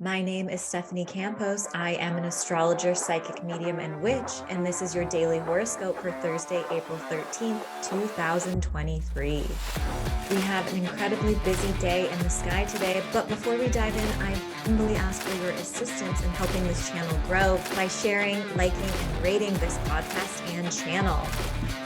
My name is Stephanie Campos. I am an astrologer, psychic medium, and witch, and this is your daily horoscope for Thursday, April 13th, 2023. We have an incredibly busy day in the sky today, but before we dive in, I humbly ask for your assistance in helping this channel grow by sharing, liking, and rating this podcast and channel.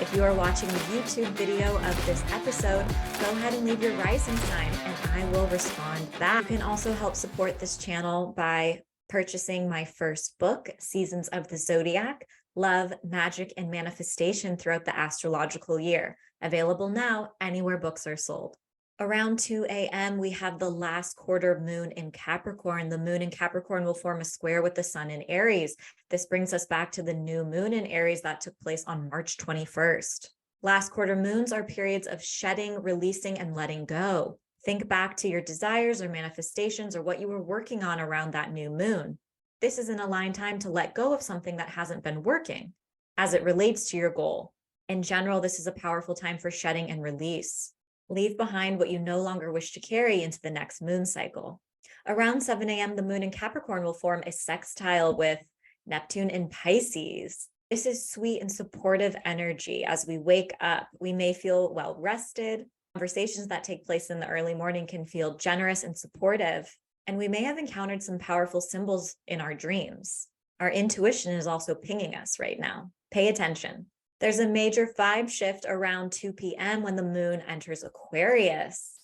If you are watching the YouTube video of this episode, go ahead and leave your rising sign and I will respond back. You can also help support this channel by purchasing my first book, Seasons of the Zodiac, Love, Magic, and Manifestation Throughout the Astrological Year. Available now anywhere books are sold. Around 2 a.m., we have the last quarter moon in Capricorn. The moon in Capricorn will form a square with the sun in Aries. This brings us back to the new moon in Aries that took place on March 21st. Last quarter moons are periods of shedding, releasing, and letting go. Think back to your desires or manifestations or what you were working on around that new moon. This is an aligned time to let go of something that hasn't been working as it relates to your goal. In general, this is a powerful time for shedding and release. Leave behind what you no longer wish to carry into the next moon cycle. Around 7 a.m., the moon in Capricorn will form a sextile with Neptune in Pisces. This is sweet and supportive energy. As we wake up, we may feel well rested. Conversations that take place in the early morning can feel generous and supportive. And we may have encountered some powerful symbols in our dreams. Our intuition is also pinging us right now. Pay attention. There's a major 5 shift around 2 p.m. when the moon enters Aquarius.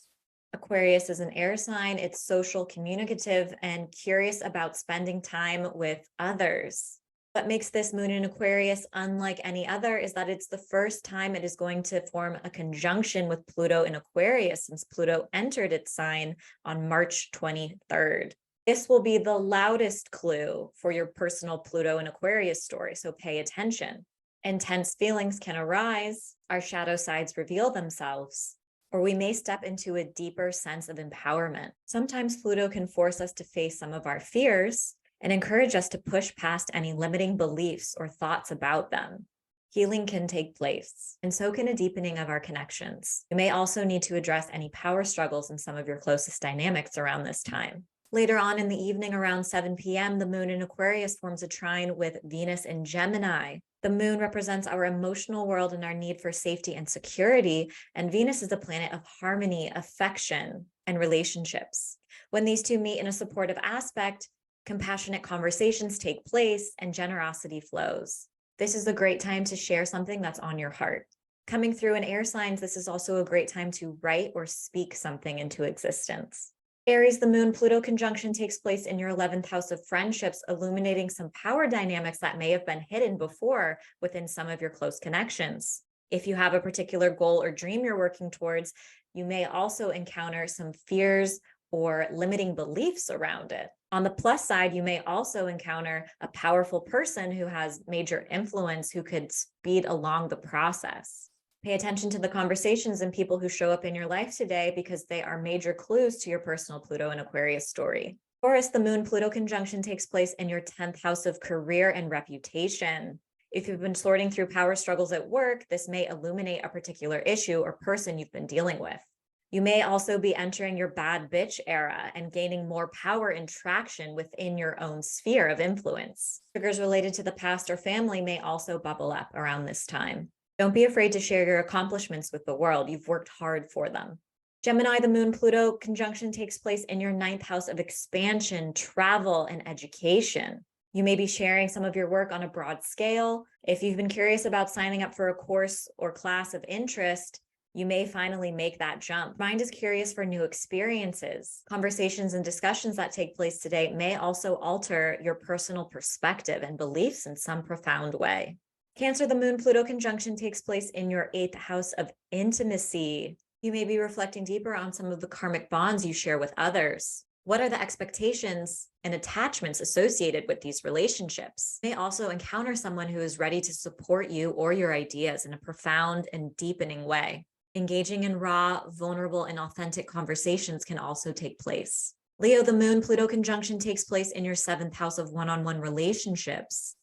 Aquarius is an air sign. It's social, communicative, and curious about spending time with others. What makes this moon in Aquarius unlike any other is that it's the first time it is going to form a conjunction with Pluto in Aquarius since Pluto entered its sign on March 23rd. This will be the loudest clue for your personal Pluto in Aquarius story, so pay attention. Intense feelings can arise, our shadow sides reveal themselves, or we may step into a deeper sense of empowerment. Sometimes Pluto can force us to face some of our fears and encourage us to push past any limiting beliefs or thoughts about them. Healing can take place, and so can a deepening of our connections. You may also need to address any power struggles in some of your closest dynamics around this time. Later on in the evening, around 7 p.m., the moon in Aquarius forms a trine with Venus in Gemini. The moon represents our emotional world and our need for safety and security, and Venus is the planet of harmony, affection, and relationships. When these two meet in a supportive aspect, compassionate conversations take place and generosity flows. This is a great time to share something that's on your heart. Coming through in air signs, this is also a great time to write or speak something into existence. Aries, the moon-Pluto conjunction takes place in your 11th house of friendships, illuminating some power dynamics that may have been hidden before within some of your close connections. If you have a particular goal or dream you're working towards, you may also encounter some fears or limiting beliefs around it. On the plus side, you may also encounter a powerful person who has major influence who could speed along the process. Pay attention to the conversations and people who show up in your life today because they are major clues to your personal Pluto and Aquarius story. Taurus, the moon-Pluto conjunction takes place in your 10th house of career and reputation. If you've been sorting through power struggles at work, this may illuminate a particular issue or person you've been dealing with. You may also be entering your bad bitch era and gaining more power and traction within your own sphere of influence. Triggers related to the past or family may also bubble up around this time. Don't be afraid to share your accomplishments with the world. You've worked hard for them. Gemini, the moon-Pluto conjunction takes place in your 9th house of expansion, travel, and education. You may be sharing some of your work on a broad scale. If you've been curious about signing up for a course or class of interest, you may finally make that jump. Mind is curious for new experiences. Conversations and discussions that take place today may also alter your personal perspective and beliefs in some profound way. Cancer, the moon-Pluto conjunction takes place in your 8th house of intimacy. You may be reflecting deeper on some of the karmic bonds you share with others. What are the expectations and attachments associated with these relationships? You may also encounter someone who is ready to support you or your ideas in a profound and deepening way. Engaging in raw, vulnerable, and authentic conversations can also take place. Leo, the moon-Pluto conjunction takes place in your 7th house of one-on-one relationships.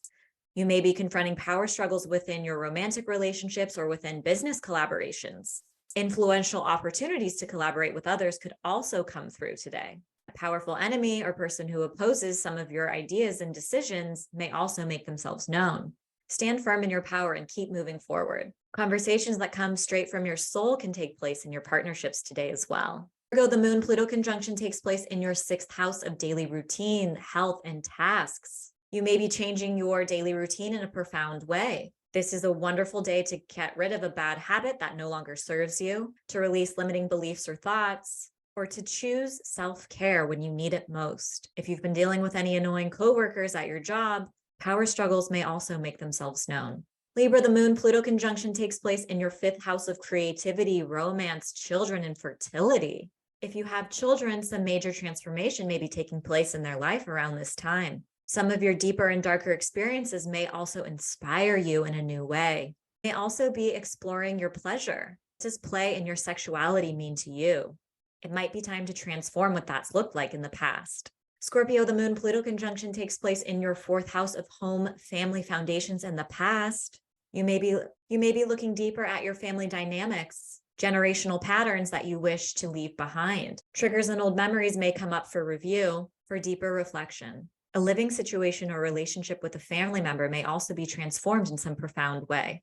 You may be confronting power struggles within your romantic relationships or within business collaborations. Influential opportunities to collaborate with others could also come through today. A powerful enemy or person who opposes some of your ideas and decisions may also make themselves known. Stand firm in your power and keep moving forward. Conversations that come straight from your soul can take place in your partnerships today as well. Virgo, the moon Pluto conjunction takes place in your 6th house of daily routine, health, and tasks. You may be changing your daily routine in a profound way. This is a wonderful day to get rid of a bad habit that no longer serves you, to release limiting beliefs or thoughts, or to choose self-care when you need it most. If you've been dealing with any annoying coworkers at your job, power struggles may also make themselves known. Libra, the moon Pluto conjunction takes place in your 5th house of creativity, romance, children, and fertility. If you have children, some major transformation may be taking place in their life around this time. Some of your deeper and darker experiences may also inspire you in a new way. You may also be exploring your pleasure. What does play and your sexuality mean to you? It might be time to transform what that's looked like in the past. Scorpio, the moon Pluto conjunction takes place in your 4th house of home, family, foundations, and the past. You may be looking deeper at your family dynamics, generational patterns that you wish to leave behind. Triggers and old memories may come up for review, for deeper reflection. A living situation or relationship with a family member may also be transformed in some profound way.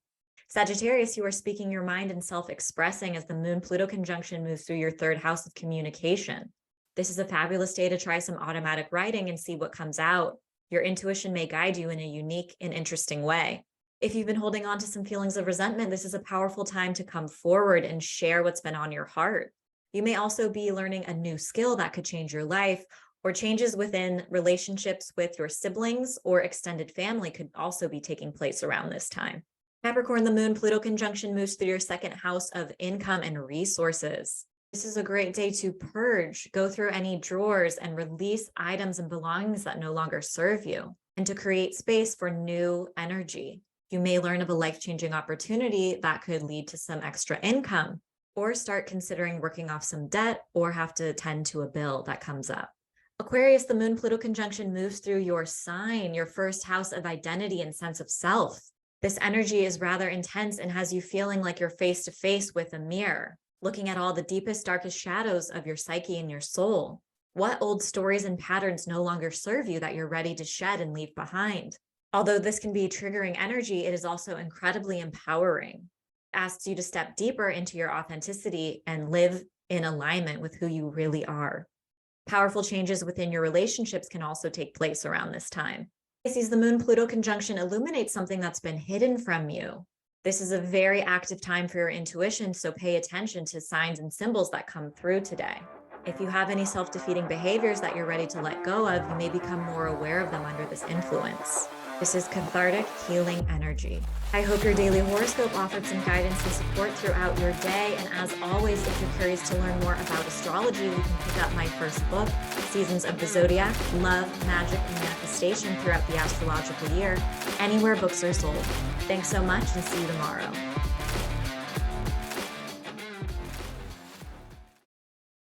Sagittarius, you are speaking your mind and self-expressing as the moon Pluto conjunction moves through your 3rd house of communication. This is a fabulous day to try some automatic writing and see what comes out. Your intuition may guide you in a unique and interesting way. If you've been holding on to some feelings of resentment, this is a powerful time to come forward and share what's been on your heart. You may also be learning a new skill that could change your life, or changes within relationships with your siblings or extended family could also be taking place around this time. Capricorn, the moon Pluto conjunction moves through your 2nd house of income and resources. This is a great day to purge, go through any drawers and release items and belongings that no longer serve you, and to create space for new energy. You may learn of a life-changing opportunity that could lead to some extra income, or start considering working off some debt or have to attend to a bill that comes up. Aquarius, the moon Pluto conjunction moves through your sign, your 1st house of identity and sense of self. This energy is rather intense and has you feeling like you're face to face with a mirror, looking at all the deepest, darkest shadows of your psyche and your soul. What old stories and patterns no longer serve you that you're ready to shed and leave behind? Although this can be triggering energy, it is also incredibly empowering. It asks you to step deeper into your authenticity and live in alignment with who you really are. Powerful changes within your relationships can also take place around this time. Pisces, the moon Pluto conjunction illuminates something that's been hidden from you. This is a very active time for your intuition, so pay attention to signs and symbols that come through today. If you have any self-defeating behaviors that you're ready to let go of, you may become more aware of them under this influence. This is cathartic, healing energy. I hope your daily horoscope offered some guidance and support throughout your day. And as always, if you're curious to learn more about astrology, you can pick up my first book, Seasons of the Zodiac, Love, Magic, and Manifestation throughout the astrological year, anywhere books are sold. Thanks so much and see you tomorrow.